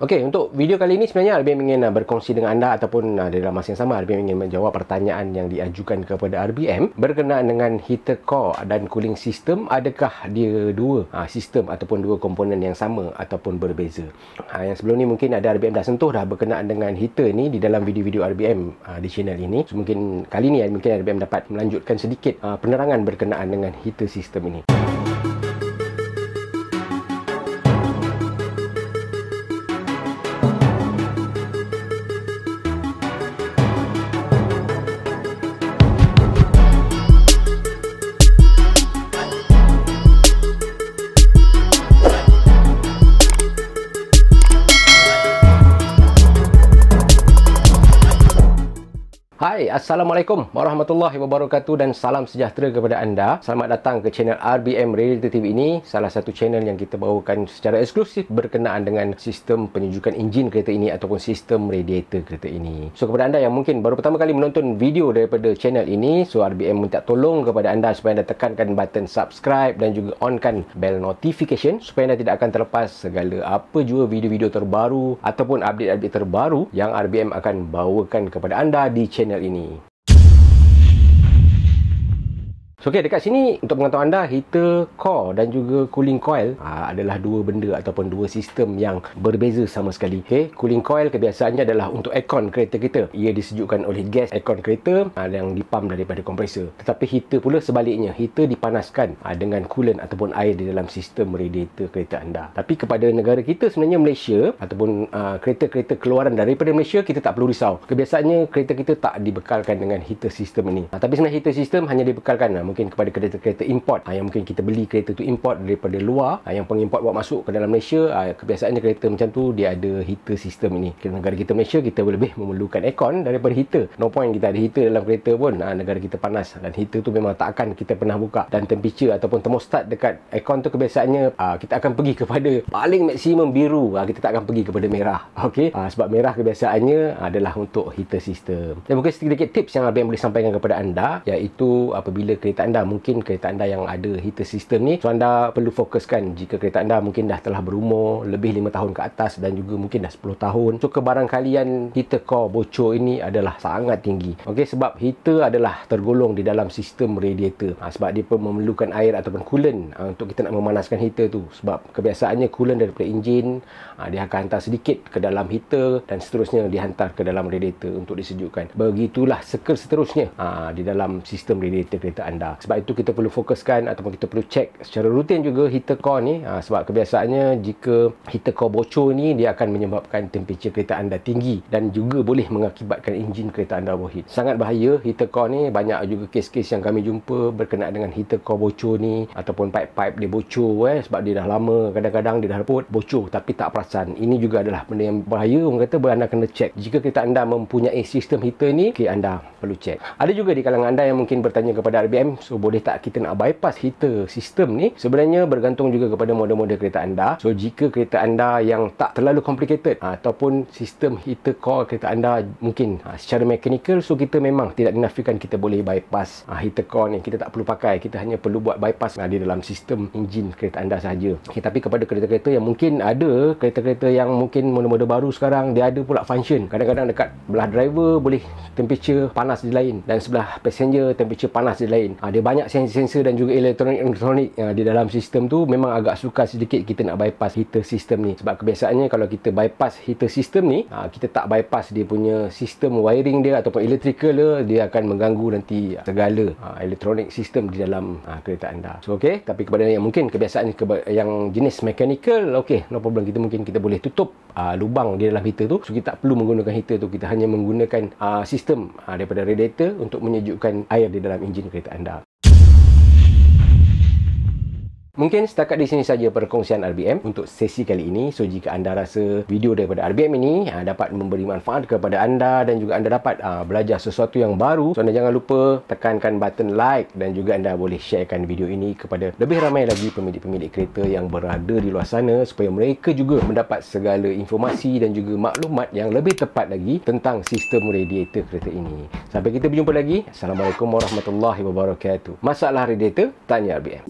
Okey, untuk video kali ini sebenarnya RBM ingin berkongsi dengan anda ataupun dalam masa yang sama RBM ingin menjawab pertanyaan yang diajukan kepada RBM berkenaan dengan heater core dan cooling system. Adakah dia dua sistem ataupun dua komponen yang sama ataupun berbeza? Yang sebelum ni mungkin ada RBM dah sentuh dah berkenaan dengan heater ni di dalam video-video RBM di channel ini. So, mungkin kali ni mungkin RBM dapat melanjutkan sedikit penerangan berkenaan dengan heater system ini. Hai, Assalamualaikum warahmatullahi wabarakatuh dan salam sejahtera kepada anda. Selamat datang ke channel RBM Radiator TV ini, salah satu channel yang kita bawakan secara eksklusif berkenaan dengan sistem penyejukan enjin kereta ini ataupun sistem radiator kereta ini. So, kepada anda yang mungkin baru pertama kali menonton video daripada channel ini, so RBM minta tolong kepada anda supaya anda tekankan button subscribe dan juga onkan bell notification supaya anda tidak akan terlepas segala apa jua video-video terbaru ataupun update-update terbaru yang RBM akan bawakan kepada anda di channel ini. So, okay, dekat sini untuk pengetahuan anda, heater core dan juga cooling coil adalah dua benda ataupun dua sistem yang berbeza sama sekali. Okay, cooling coil kebiasaannya adalah untuk aircon kereta kita. Ia disejukkan oleh gas aircon kereta yang dipam daripada kompresor. Tetapi heater pula sebaliknya, heater dipanaskan dengan coolant ataupun air di dalam sistem radiator kereta anda. Tapi kepada negara kita sebenarnya Malaysia ataupun kereta-kereta keluaran daripada Malaysia, kita tak perlu risau. Kebiasaannya kereta kita tak dibekalkan dengan heater system ini. Tapi sebenarnya heater system hanya dibekalkan mungkin kepada kereta-kereta import yang mungkin kita beli kereta tu import daripada luar, yang pengimport bawa masuk ke dalam Malaysia. Kebiasaannya kereta macam tu dia ada heater system ini. Negara kita Malaysia, kita lebih memerlukan aircon daripada heater. No point kita ada heater dalam kereta pun, negara kita panas dan heater tu memang tak akan kita pernah buka. Dan temperature ataupun thermostat dekat aircon tu kebiasaannya kita akan pergi kepada paling maksimum biru, kita tak akan pergi kepada merah. Okey, sebab merah kebiasaannya adalah untuk heater system. Dan mungkin sedikit tips yang abang boleh sampaikan kepada anda, iaitu apabila kereta anda, mungkin kereta anda yang ada heater system ni, so anda perlu fokuskan jika kereta anda mungkin dah telah berumur lebih 5 tahun ke atas dan juga mungkin dah 10 tahun. So, kebarangkalian heater core bocor ini adalah sangat tinggi. Okey, sebab heater adalah tergolong di dalam sistem radiator. Sebab dia pun memerlukan air ataupun coolant untuk kita nak memanaskan heater tu. Sebab kebiasaannya coolant daripada enjin dia akan hantar sedikit ke dalam heater dan seterusnya dihantar ke dalam radiator untuk disejukkan. Begitulah seterusnya di dalam sistem radiator kereta anda. Sebab itu kita perlu fokuskan ataupun kita perlu cek secara rutin juga heater core ni, sebab kebiasaannya jika heater core bocor ni, dia akan menyebabkan temperature kereta anda tinggi dan juga boleh mengakibatkan enjin kereta anda overheat. Sangat bahaya heater core ni. Banyak juga kes-kes yang kami jumpa berkenaan dengan heater core bocor ni ataupun pipe-pipe dia bocor sebab dia dah lama, kadang-kadang dia dah reput bocor tapi tak perasan. Ini juga adalah benda yang bahaya. Orang kata anda kena cek. Jika kereta anda mempunyai sistem heater ni, anda perlu cek. Ada juga di kalangan anda yang mungkin bertanya kepada RBM, so boleh tak kita nak bypass heater sistem ni? Sebenarnya bergantung juga kepada model-model kereta anda. So, jika kereta anda yang tak terlalu complicated ataupun sistem heater core kereta anda mungkin secara mechanical, so kita memang tidak dinafikan kita boleh bypass heater core ni. Kita tak perlu pakai, kita hanya perlu buat bypass di dalam sistem enjin kereta anda sahaja. Okay, tapi kepada kereta-kereta yang mungkin ada, kereta-kereta yang mungkin model-model baru sekarang, dia ada pula function. Kadang-kadang dekat belah driver boleh temperature panas di lain dan sebelah passenger temperature panas di lain. Dia banyak sensor dan juga elektronik di dalam sistem tu. Memang agak sukar sedikit kita nak bypass heater system ni. Sebab kebiasaannya kalau kita bypass heater system ni, kita tak bypass dia punya sistem wiring dia ataupun electrical dia akan mengganggu nanti segala elektronik sistem di dalam kereta anda. So, okey, tapi kepada yang mungkin kebiasaan yang jenis mechanical, okey, no problem, kita boleh tutup lubang di dalam heater tu. So, kita tak perlu menggunakan heater tu, kita hanya menggunakan sistem daripada radiator untuk menyejukkan air di dalam enjin kereta anda. Mungkin setakat di sini saja perkongsian RBM untuk sesi kali ini. So, jika anda rasa video daripada RBM ini dapat memberi manfaat kepada anda dan juga anda dapat belajar sesuatu yang baru, so anda jangan lupa tekankan button like dan juga anda boleh sharekan video ini kepada lebih ramai lagi pemilik-pemilik kereta yang berada di luar sana supaya mereka juga mendapat segala informasi dan juga maklumat yang lebih tepat lagi tentang sistem radiator kereta ini. Sampai kita berjumpa lagi. Assalamualaikum warahmatullahi wabarakatuh. Masalah radiator, tanya RBM.